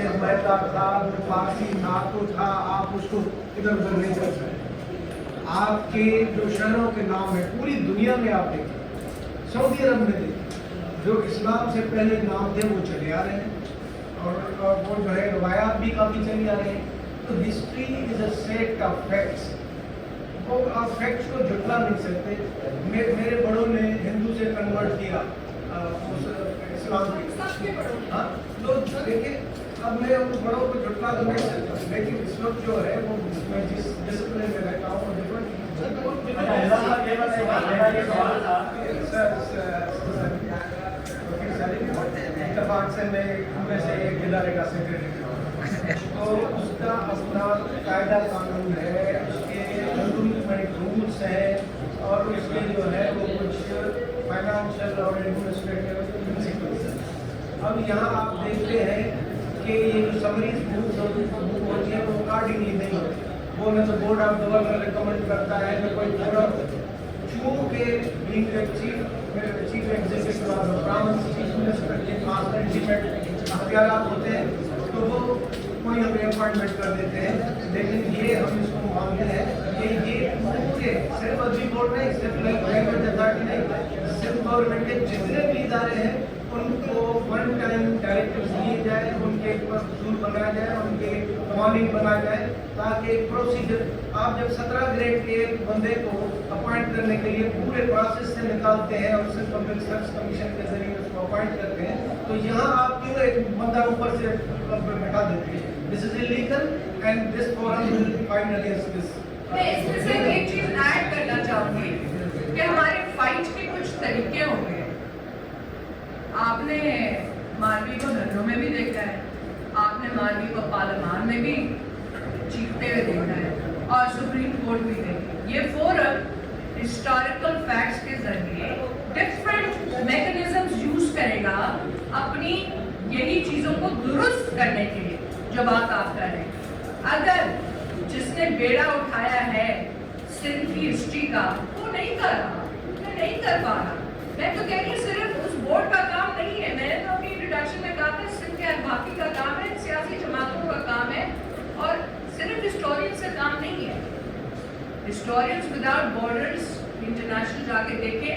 جیسے ہمارا تھا جو فارسی تھا تو تھا، آپ اس کو ادھر ادھر نہیں کر سکتے. آپ کے جو شہروں کے نام ہیں پوری دنیا میں آپ دیکھیں، سعودی عرب میں دیکھیں، جو اسلام سے پہلے نام تھے وہ چلے آ رہے ہیں، اور وہ جو ہے روایات بھی کافی چلی آ رہے ہیں. تو history is a set of facts, اور آپ فیکٹس کو جھٹلا نہیں سکتے. میرے بڑوں نے ہندو سے کنورٹ کیا اسلام کی، ہاں تو دیکھیں اب میں ان بڑوں کو جھٹلا تو نہیں سکتا، لیکن اس وقت جو ہے وہ میں جس ڈسپلن میں رہتا ہوں اتفاق سے میں ان میں سے ایک ادارے کا سیکرٹری ہوں، تو اس کا اپنا قاعدہ قانون ہے، اس کے رولس ہیں، اور اس کے جو ہے وہ کچھ فائنانشیل اور ایڈمنسٹریٹو پرنسپلس ہیں. اب یہاں آپ دیکھتے ہیں کہ یہ جو سمریز بک ہوتی ہے وہ اکارڈنگلی نہیں ہوتی، وہ نہ تو بورڈ آف گورنر ریکمنڈ کرتا ہے نہ کوئی فورم. چونکہ chief executive of the province, chief minister کے پاس الٹیمیٹ اختیارات ہوتے ہیں، تو وہ کوئی ہمیں اپوائنٹمنٹ کر دیتے ہیں. لیکن یہ ہم اس کو مانتے ہیں کہ یہ پورے صرف ادبی بورڈ نہیں، صرف لینگویج اتھارٹی نہیں، صرف گورنمنٹ کے جتنے بھی ادارے ہیں ان کو ون ٹائم ڈائریکٹیوز دیے جائے، ان کے اصول بنایا جائے، ان کے قوانین بنایا جائے، تاکہ ایک پروسیجر آپ جب 17 گریڈ کے ایک بندے کو اپوائنٹ کرنے کے لیے پورے پروسیس سے نکالتے ہیں اور صرف پبلک سروس کمیشن کے ذریعے اس کو اپوائنٹ کرتے ہیں، تو یہاں آپ کیوں ایک بندہ اوپر سے بٹھا دیتے ہیں؟ دس از illegal and this forum will fight against this. میں اس میں سے ایک چیز ایڈ کرنا چاہوں گی کہ ہمارے فائٹ کے کچھ طریقے ہوں گے. آپ نے مالوی کو دھرنوں میں بھی دیکھا ہے، آپ نے مالوی کو پارلیمان میں بھی چیختے ہوئے دیکھا ہے، اور سپریم کورٹ بھی دیکھی. یہ فورم ہسٹوریکل فیکٹس کے ذریعے ڈفرینٹ میکنزمز یوز کرے گا اپنی یہی چیزوں کو درست کرنے کے لیے جو بات آپ کر رہے ہیں. اگر جس نے بیڑا اٹھایا ہے سندھ کی ہسٹری کا وہ نہیں کر رہا، نہیں کر پا رہا، میں تو کہہ رہی ہوں صرف اس بورڈ کا کام نہیں ہے. میں نے تو اپنی انٹروڈکشن میں کہا تھا سندھ کے باقی کا کام ہے، سیاسی جماعتوں کا کام ہے، اور صرف ہسٹورین سے کام نہیں ہے. ہسٹورینز وداؤٹ بارڈرز انٹرنیشنل جا کے دیکھیں.